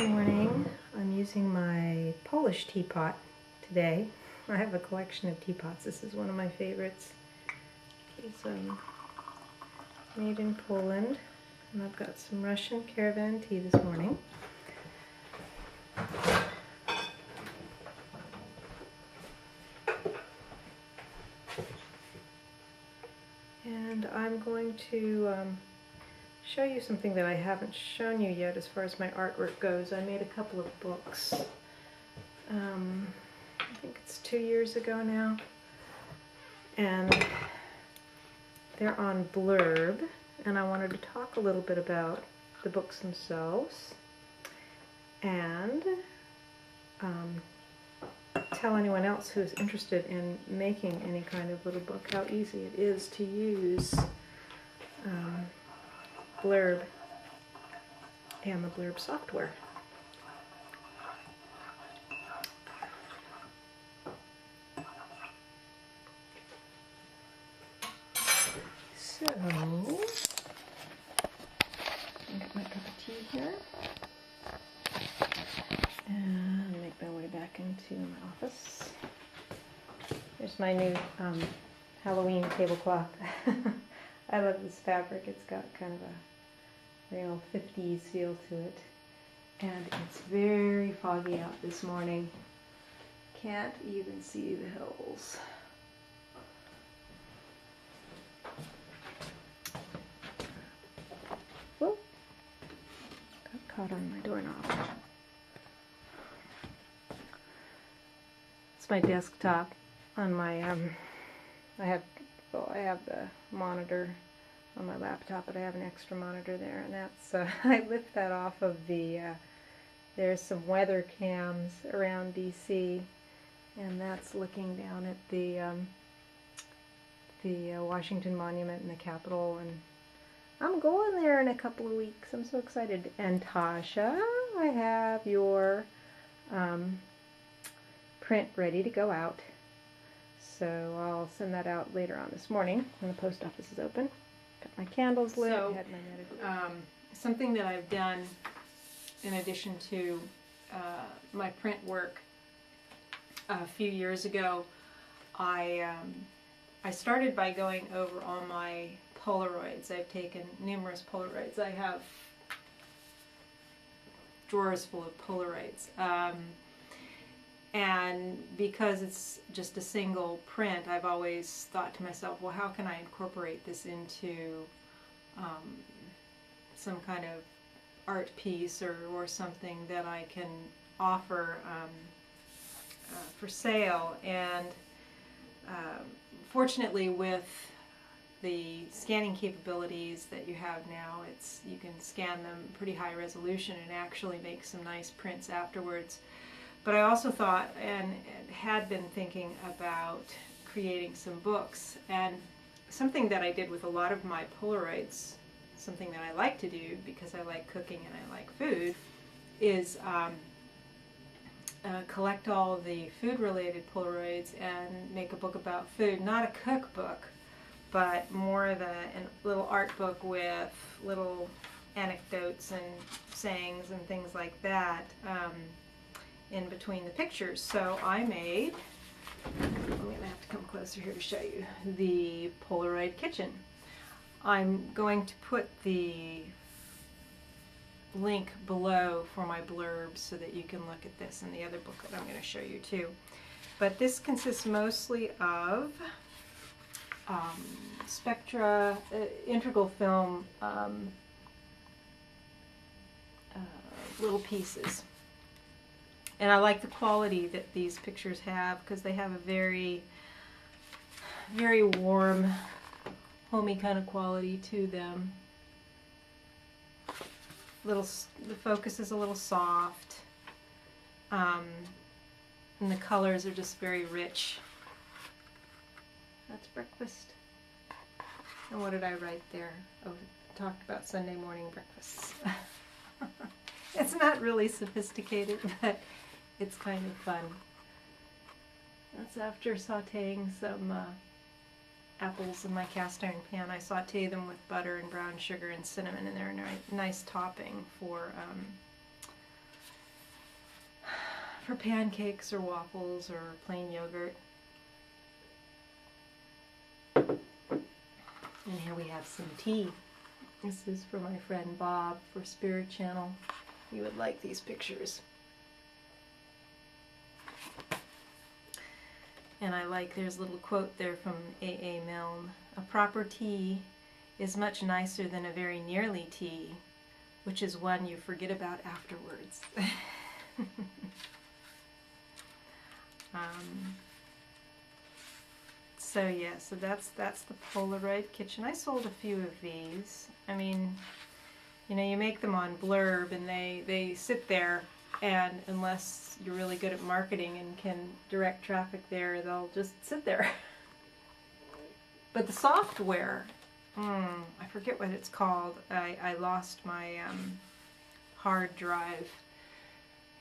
morning. I'm using my Polish teapot today. I have a collection of teapots. This is one of my favorites. It's made in Poland, and I've got some Russian caravan tea this morning. And I'm going to show you something that I haven't shown you yet as far as my artwork goes. I made a couple of books. I think it's 2 years ago now. And they're on Blurb, and I wanted to talk a little bit about the books themselves and tell anyone else who's interested in making any kind of little book how easy it is to use Blurb and the Blurb software. So, I'll get my cup of tea here and make my way back into my office. There's my new Halloween tablecloth. I love this fabric. It's got kind of a real 50s feel to it. And it's very foggy out this morning. Can't even see the hills. Whoop! Got caught on my doorknob. It's my desktop on my I have the monitor on my laptop, but I have an extra monitor there, and that's I lift that off of the there's some weather cams around DC, and that's looking down at the Washington Monument and the Capitol, and I'm going there in a couple of weeks. I'm so excited. And Tasha, I have your print ready to go out. So I'll send that out later on this morning when the post office is open. Got my candles lit. So, had my something that I've done in addition to my print work a few years ago, I started by going over all my Polaroids. I've taken numerous Polaroids. I have drawers full of Polaroids. And because it's just a single print, I've always thought to myself, well, how can I incorporate this into some kind of art piece or something that I can offer for sale. And fortunately, with the scanning capabilities that you have now, you can scan them pretty high resolution and actually make some nice prints afterwards. But I also thought and had been thinking about creating some books, and something that I did with a lot of my Polaroids, something that I like to do because I like cooking and I like food, is collect all the food-related Polaroids and make a book about food. Not a cookbook, but more of a little art book with little anecdotes and sayings and things like that in between the pictures. So I made, I'm going to have to come closer here to show you, the Polaroid kitchen. I'm going to put the link below for my blurbs so that you can look at this and the other book that I'm going to show you too. But this consists mostly of Spectra integral film little pieces. And I like the quality that these pictures have because they have a very, very warm, homey kind of quality to them. The focus is a little soft, and the colors are just very rich. That's breakfast. And what did I write there? Oh, talked about Sunday morning breakfasts. It's not really sophisticated, but it's kind of fun. That's after sauteing some apples in my cast iron pan. I saute them with butter and brown sugar and cinnamon, and they're a nice topping for for pancakes or waffles or plain yogurt. And here we have some tea. This is for my friend Bob for Spirit Channel. He would like these pictures. And I like, there's a little quote there from A.A. Milne. A proper tea is much nicer than a very nearly tea, which is one you forget about afterwards. So yeah, so that's the Polaroid kitchen. I sold a few of these. I mean, you know, you make them on Blurb and they sit there, and unless you're really good at marketing and can direct traffic there, they'll just sit there. But the software, I forget what it's called. I lost my hard drive,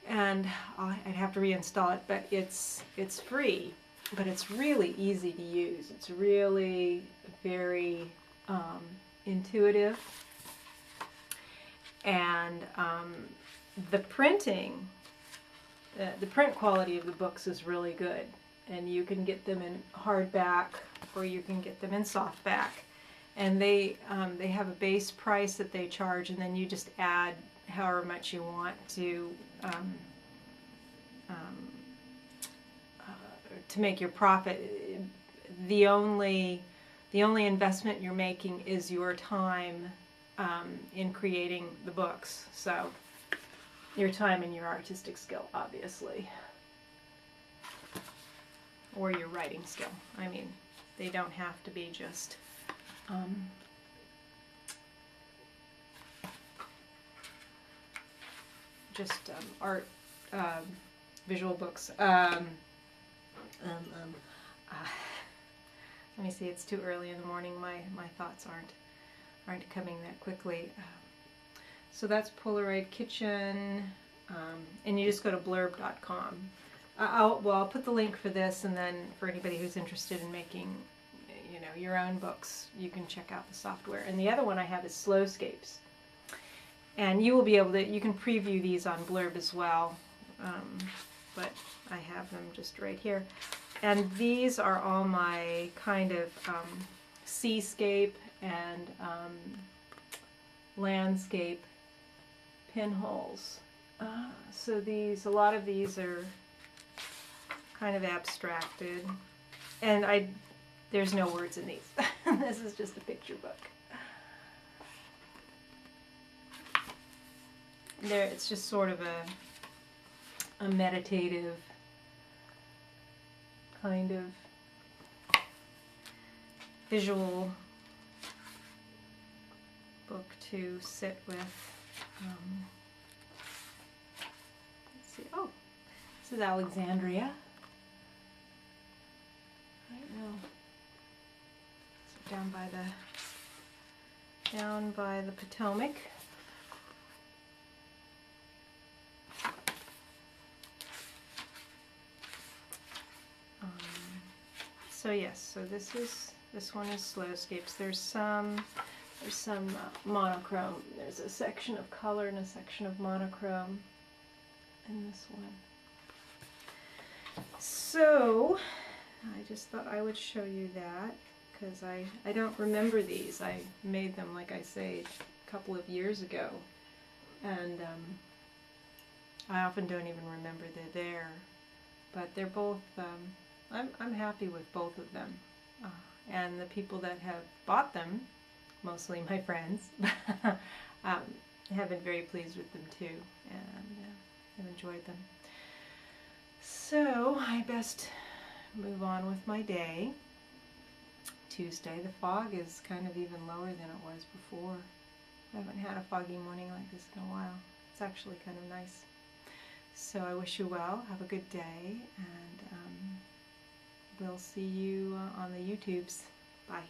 and I'd have to reinstall it, but it's free. But it's really easy to use. It's really very intuitive, and the printing, the print quality of the books is really good, and you can get them in hardback or you can get them in softback, and they have a base price that they charge, and then you just add however much you want to make your profit. The only investment you're making is your time in creating the books. So your time and your artistic skill, obviously, or your writing skill. I mean, they don't have to be just art, visual books. Let me see, it's too early in the morning. My thoughts aren't coming that quickly. So that's Polaroid Kitchen, and you just go to blurb.com. I'll put the link for this, and then for anybody who's interested in making, you know, your own books, you can check out the software. And the other one I have is Slowscapes, and you will be able to, you can preview these on Blurb as well, but I have them just right here. And these are all my kind of seascape and landscape pinholes. So these, a lot of these are kind of abstracted, and there's no words in these. This is just a picture book. There, it's just sort of a meditative kind of visual book to sit with. Let's see. Oh, this is Alexandria. Right now, so down by the Potomac. So yes, so this one is Slowscapes. There's some monochrome. There's a section of color and a section of monochrome in this one. So I just thought I would show you that, because I don't remember these. I made them, like I say, a couple of years ago, and I often don't even remember they're there. But they're both, I'm happy with both of them. And the people that have bought them, mostly my friends, have been very pleased with them too, and have enjoyed them. So I best move on with my day. Tuesday, the fog is kind of even lower than it was before. I haven't had a foggy morning like this in a while. It's actually kind of nice. So I wish you well, have a good day, and we'll see you on the YouTubes. Bye.